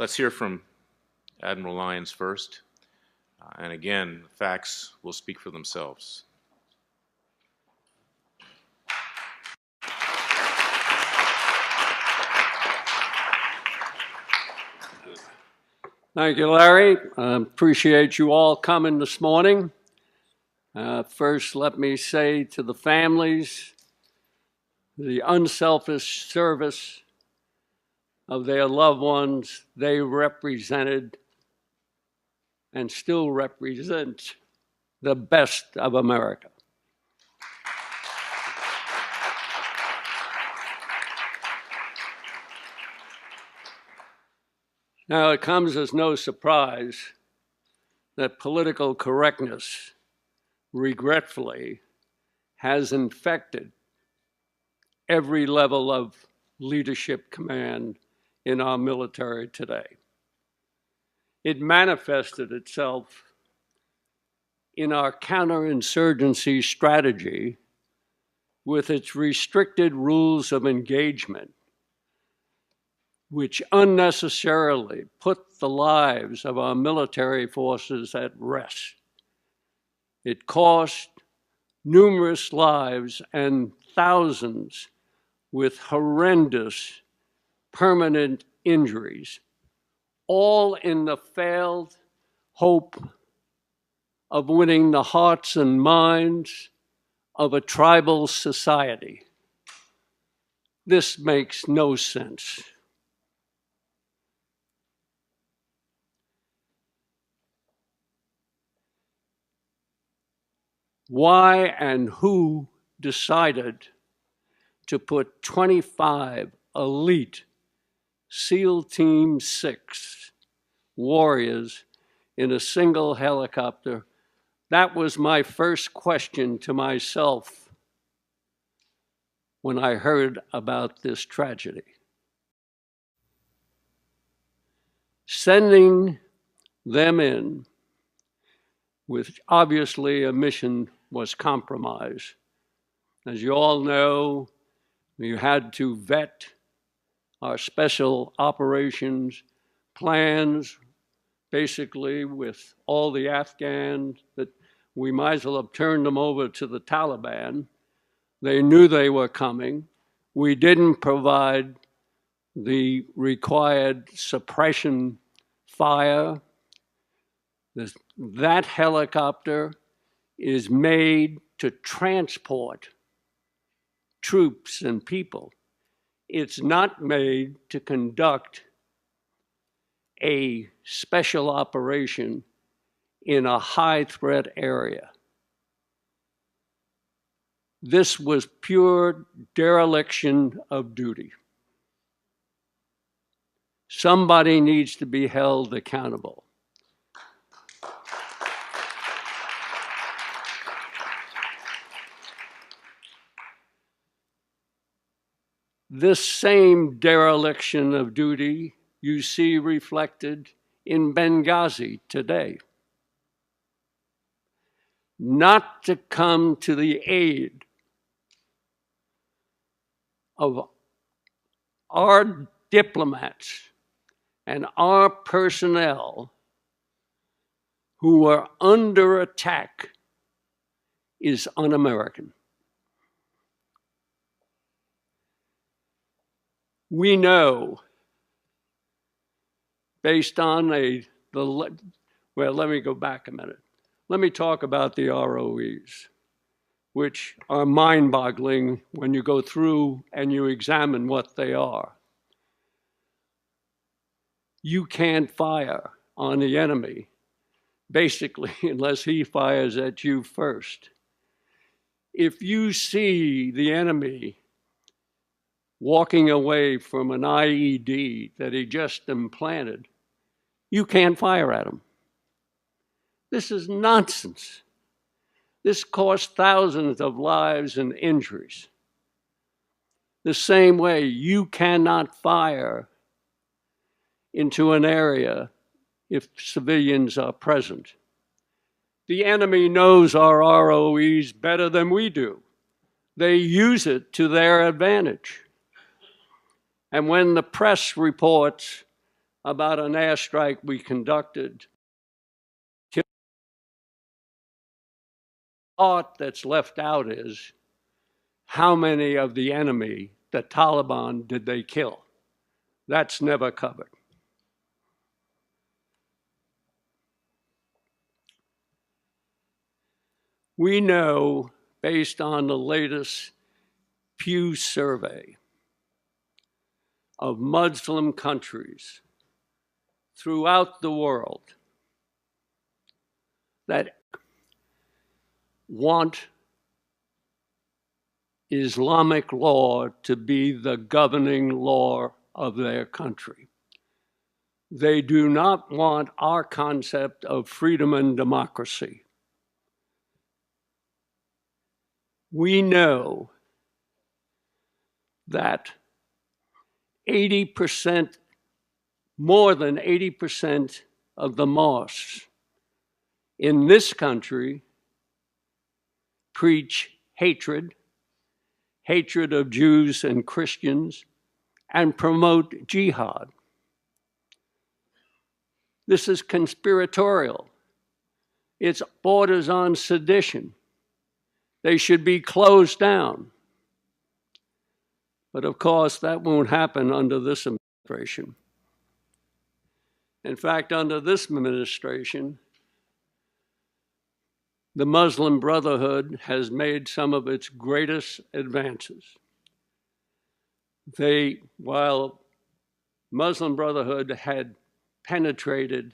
Let's hear from Admiral Lyons first. And again, facts will speak for themselves. Thank you, Larry. Appreciate you all coming this morning. First, let me say to the families, the unselfish service of their loved ones they represented and still represent the best of America. Now, it comes as no surprise that political correctness, regretfully, has infected every level of leadership command in our military today. It manifested itself in our counterinsurgency strategy with its restricted rules of engagement, which unnecessarily put the lives of our military forces at rest. It cost numerous lives and thousands with horrendous permanent injuries, all in the failed hope of winning the hearts and minds of a tribal society. This makes no sense. Why and who decided to put 25 elite SEAL Team 6 warriors in a single helicopter? That was my first question to myself when I heard about this tragedy. Sending them in with obviously a mission was compromised. As you all know, we had to vet our special operations plans, basically with all the Afghans, that we might as well have turned them over to the Taliban. They knew they were coming. We didn't provide the required suppression fire. That helicopter is made to transport troops and people. It's not made to conduct a special operation in a high-threat area. This was pure dereliction of duty. Somebody needs to be held accountable. This same dereliction of duty you see reflected in Benghazi today. Not to come to the aid of our diplomats and our personnel who were under attack is un-American. We know, based on well, let me go back a minute. Let me talk about the ROEs, which are mind-boggling when you go through and you examine what they are. You can't fire on the enemy, basically, unless he fires at you first. If you see the enemy walking away from an IED that he just implanted, you can't fire at him. This is nonsense. This cost thousands of lives and injuries. The same way you cannot fire into an area if civilians are present. The enemy knows our ROEs better than we do. They use it to their advantage. And when the press reports about an airstrike we conducted. The part that's left out is how many of the enemy, the Taliban, did they kill? That's never covered. We know, based on the latest Pew survey of Muslim countries throughout the world, that want Islamic law to be the governing law of their country. They do not want our concept of freedom and democracy. We know that 80%, more than 80% of the mosques in this country preach hatred of Jews and Christians, and promote jihad. This is conspiratorial. It borders on sedition. They should be closed down. But of course, that won't happen under this administration. In fact, under this administration, the Muslim Brotherhood has made some of its greatest advances. While Muslim Brotherhood had penetrated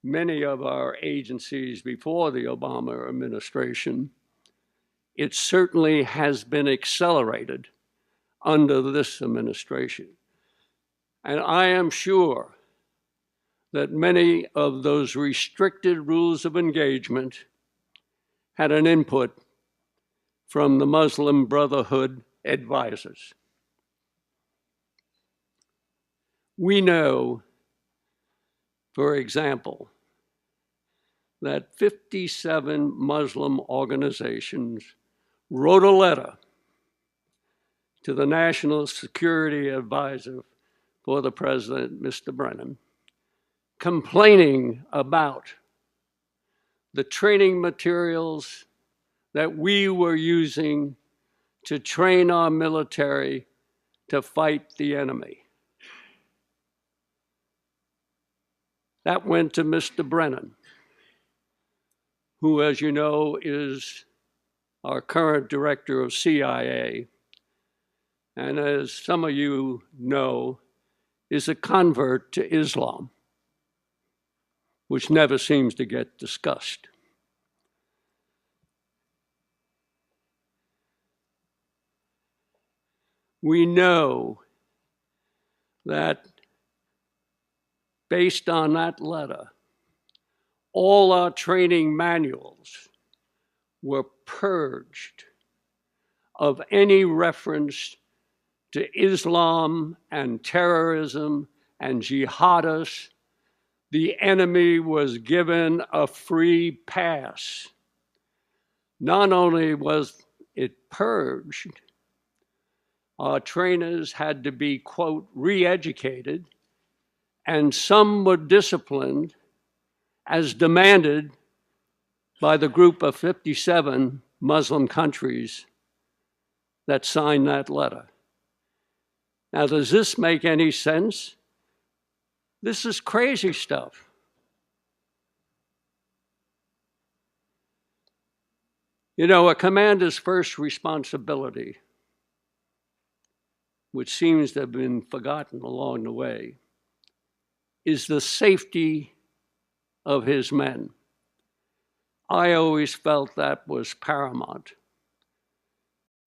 many of our agencies before the Obama administration, it certainly has been accelerated under this administration. And I am sure that many of those restricted rules of engagement had an input from the Muslim Brotherhood advisors. We know, for example, that 57 Muslim organizations wrote a letter to the National Security Advisor for the President, Mr. Brennan, complaining about the training materials that we were using to train our military to fight the enemy. That went to Mr. Brennan, who, as you know, is our current director of CIA, and as some of you know, is a convert to Islam, which never seems to get discussed. We know that based on that letter, all our training manuals were purged of any reference to Islam and terrorism and jihadists. The enemy was given a free pass. Not only was it purged, our trainers had to be, quote, re-educated, and some were disciplined as demanded by the group of 57 Muslim countries that signed that letter. Now, does this make any sense? This is crazy stuff. You know, a commander's first responsibility, which seems to have been forgotten along the way, is the safety of his men. I always felt that was paramount.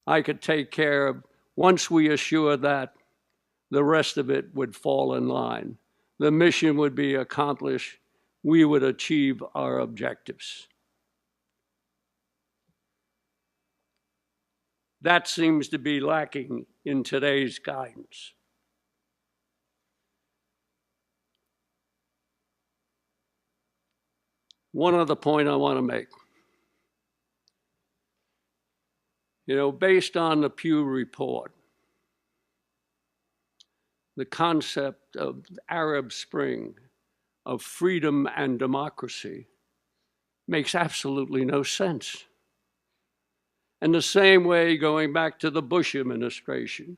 I could take care of, once we assure that, the rest of it would fall in line. The mission would be accomplished. We would achieve our objectives. That seems to be lacking in today's guidance. One other point I want to make. You know, based on the Pew report, the concept of Arab Spring, of freedom and democracy, makes absolutely no sense. And the same way, going back to the Bush administration,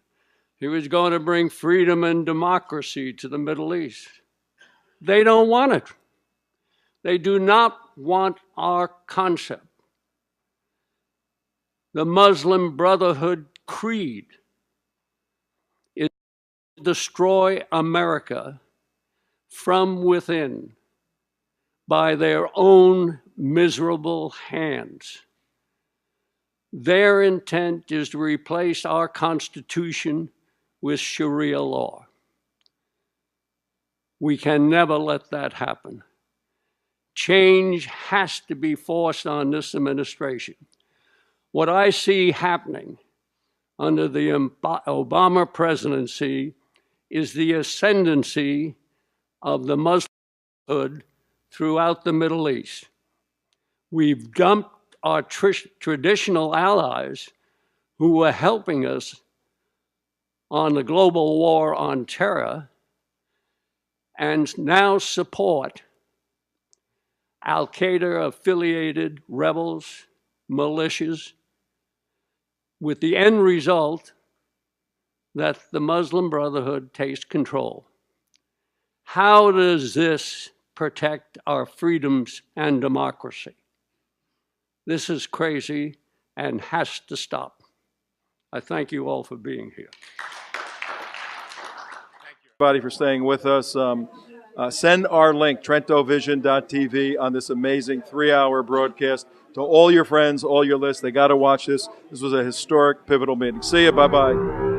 he was going to bring freedom and democracy to the Middle East. They don't want it. They do not want our concept. The Muslim Brotherhood creed is to destroy America from within by their own miserable hands. Their intent is to replace our Constitution with Sharia law. We can never let that happen. Change has to be forced on this administration. What I see happening under the Obama presidency is the ascendancy of the Muslim Brotherhood throughout the Middle East. We've dumped our traditional allies who were helping us on the global war on terror and now support Al-Qaeda-affiliated rebels, militias, with the end result that the Muslim Brotherhood takes control. How does this protect our freedoms and democracy? This is crazy and has to stop. I thank you all for being here. Thank you, everybody, for staying with us. Send our link, trentovision.tv, on this amazing 3-hour broadcast to all your friends, all your lists. They got to watch this. This was a historic, pivotal meeting. See you. Bye-bye.